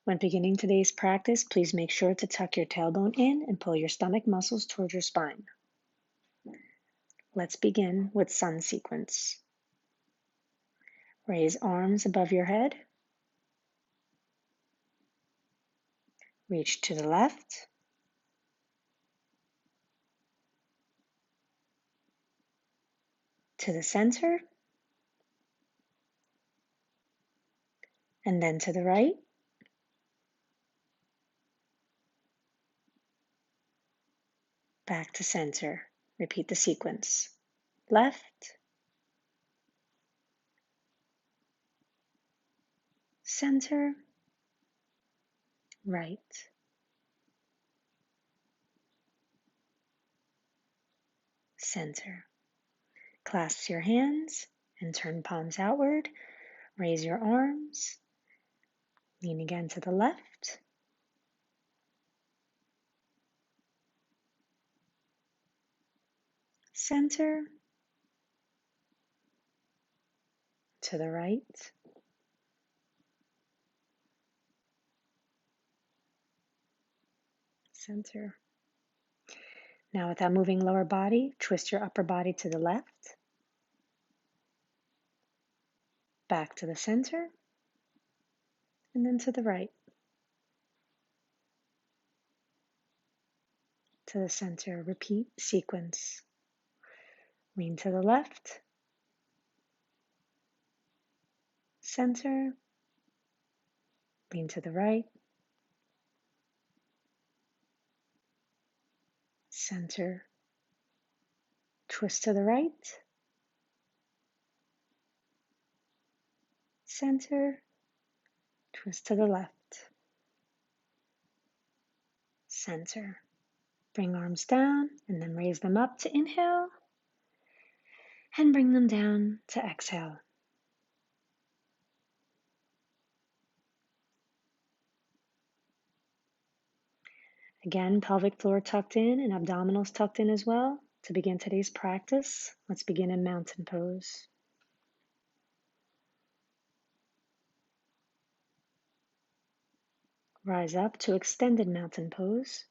When beginning today's practice, please make sure to tuck your tailbone in and pull your stomach muscles towards your spine. Let's begin with sun sequence. Raise arms above your head. Reach to the left. To the center. And then to the right. Back to center. Repeat the sequence. Left. Center. Right. Center. Clasp your hands and turn palms outward. Raise your arms. Lean again to the left. Center. To the right. Center. Now with that moving lower body, twist your upper body to the left. Back to the center. And then to the right. To the center. Repeat sequence. Lean to the left. Center. Lean to the right. Center. Twist to the right. Center. Twist to the left. Center. Bring arms down and then raise them up to inhale. And bring them down to exhale. Again, pelvic floor tucked in and abdominals tucked in as well. To begin today's practice, let's begin in mountain pose. Rise up to extended mountain pose.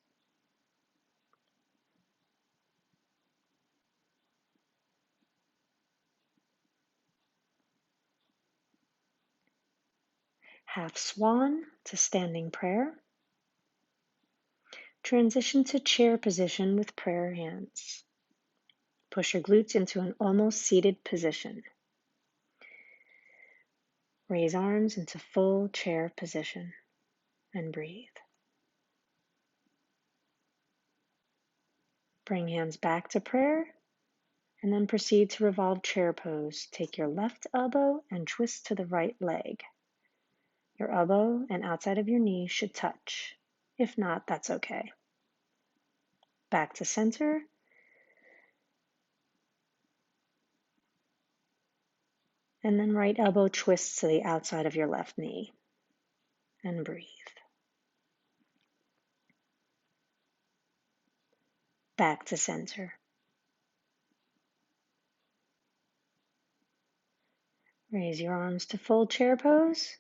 Half swan to standing prayer. Transition to chair position with prayer hands. Push your glutes into an almost seated position. Raise arms into full chair position and breathe. Bring hands back to prayer and then proceed to revolved chair pose. Take your left elbow and twist to the right leg. Your elbow and outside of your knee should touch. If not, that's okay. Back to center. And then right elbow twists to the outside of your left knee. And breathe. Back to center. Raise your arms to full chair pose.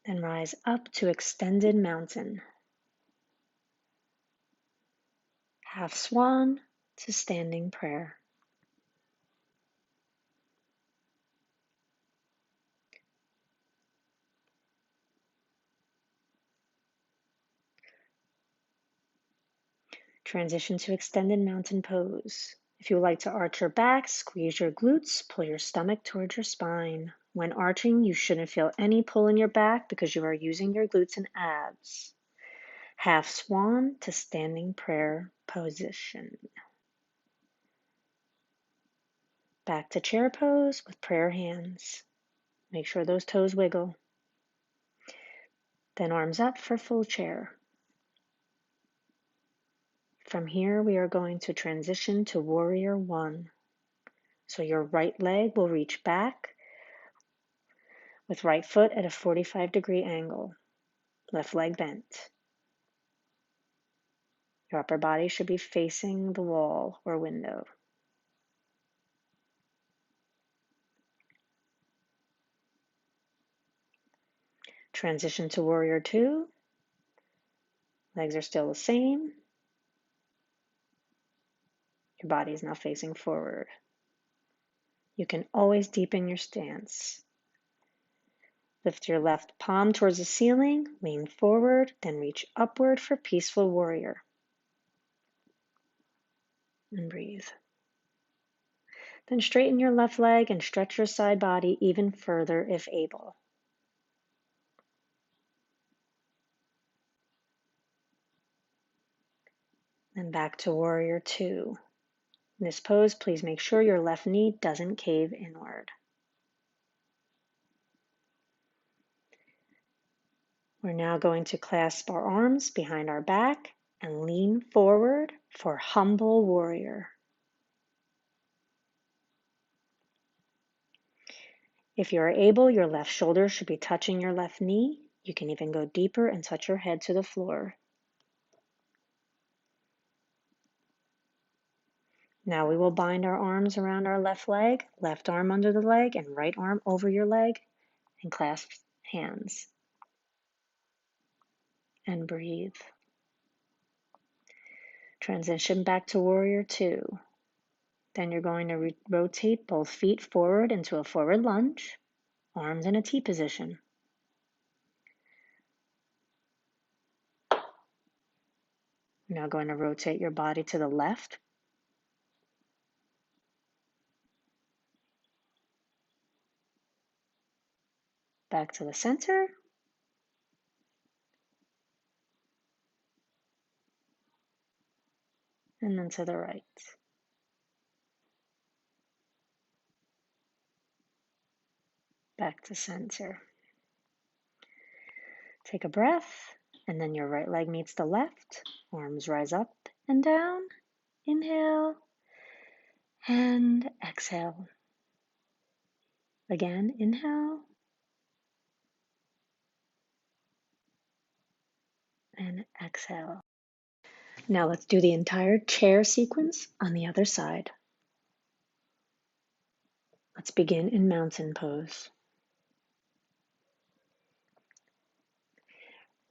Then rise up to extended mountain. Half swan to standing prayer. Transition to extended mountain pose. If you would like to arch your back, squeeze your glutes, pull your stomach towards your spine. When arching, you shouldn't feel any pull in your back because you are using your glutes and abs. Half swan to standing prayer position. Back to chair pose with prayer hands. Make sure those toes wiggle. Then arms up for full chair. From here, we are going to transition to warrior one. So your right leg will reach back with right foot at a 45-degree angle. Left leg bent. Your upper body should be facing the wall or window. Transition to warrior two. Legs are still the same. Your body is now facing forward. You can always deepen your stance. Lift your left palm towards the ceiling, lean forward, then reach upward for peaceful warrior. And breathe. Then straighten your left leg and stretch your side body even further if able. Then back to warrior two. In this pose, please make sure your left knee doesn't cave inward. We're now going to clasp our arms behind our back and lean forward for humble warrior. If you are able, your left shoulder should be touching your left knee. You can even go deeper and touch your head to the floor. Now we will bind our arms around our left leg, left arm under the leg, and right arm over your leg, and clasp hands. And breathe. Transition back to warrior two. Then you're going to rotate both feet forward into a forward lunge, arms in a T position. Now going to rotate your body to the left. Back to the center. And then to the right. Back to center. Take a breath, and then your right leg meets the left. Arms rise up and down. Inhale and exhale. Again, inhale and exhale. Now let's do the entire chair sequence on the other side. Let's begin in mountain pose.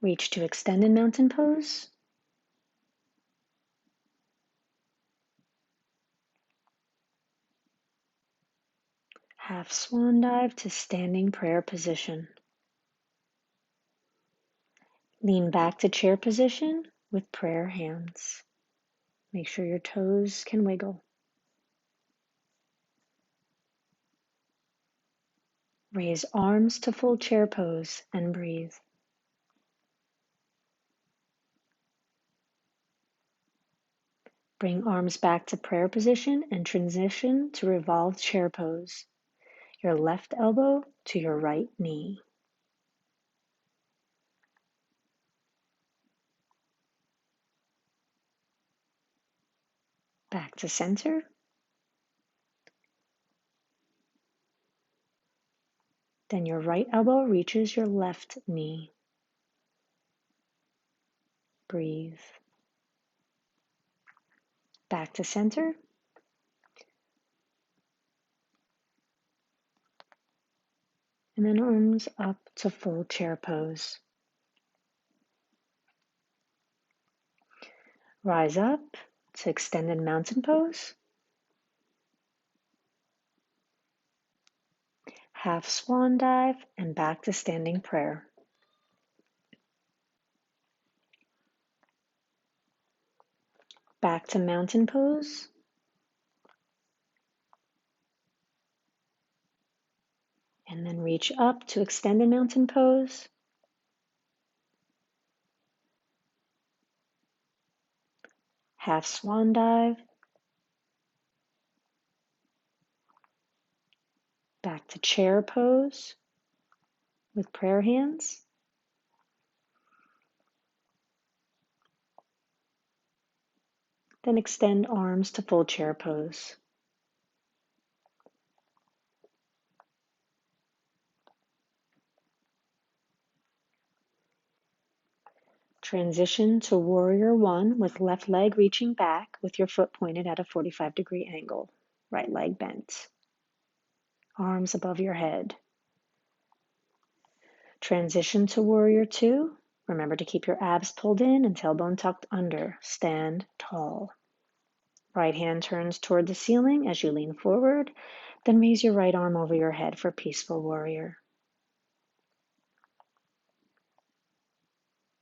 Reach to extended mountain pose. Half swan dive to standing prayer position. Lean back to chair position with prayer hands. Make sure your toes can wiggle. Raise arms to full chair pose and breathe. Bring arms back to prayer position and transition to revolved chair pose. Your left elbow to your right knee. Back to center. Then your right elbow reaches your left knee. Breathe. Back to center. And then arms up to full chair pose. Rise up to extended mountain pose. Half swan dive and back to standing prayer. Back to mountain pose. And then reach up to extended mountain pose. Half swan dive. Back to chair pose with prayer hands. Then extend arms to full chair pose. Transition to warrior one with left leg reaching back with your foot pointed at a 45-degree angle. Right leg bent. Arms above your head. Transition to Warrior Two. Remember to keep your abs pulled in and tailbone tucked under. Stand tall. Right hand turns toward the ceiling as you lean forward, then raise your right arm over your head for Peaceful Warrior.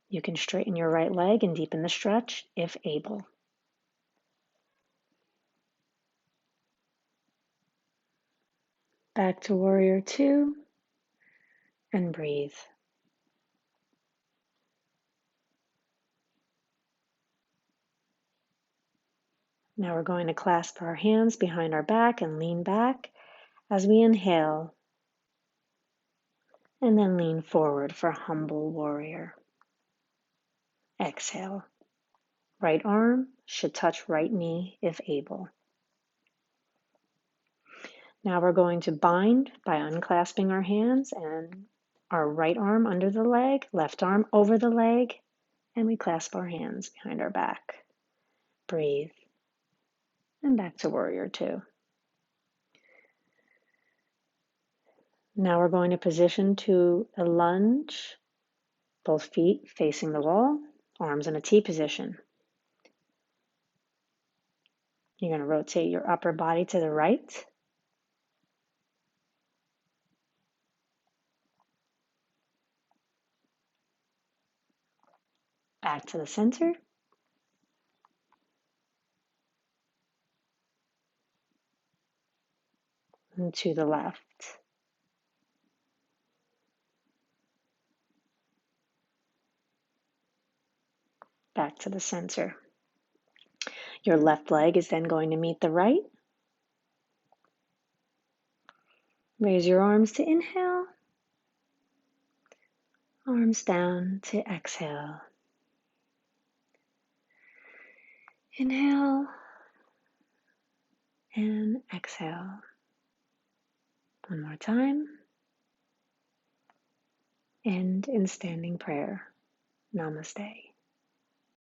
You can straighten your right leg and deepen the stretch if able. Back to Warrior Two and breathe. Now we're going to clasp our hands behind our back and lean back as we inhale, and then lean forward for Humble Warrior. Exhale. Right arm should touch right knee if able. Now we're going to bind by unclasping our hands and our right arm under the leg, left arm over the leg, and we clasp our hands behind our back. Breathe. And back to Warrior Two. Now we're going to position to a lunge, both feet facing the wall, arms in a T position. You're going to rotate your upper body to the right. Back to the center. And to the left. Back to the center. Your left leg is then going to meet the right. Raise your arms to inhale. Arms down to exhale. Inhale and exhale. One more time. End in standing prayer. Namaste.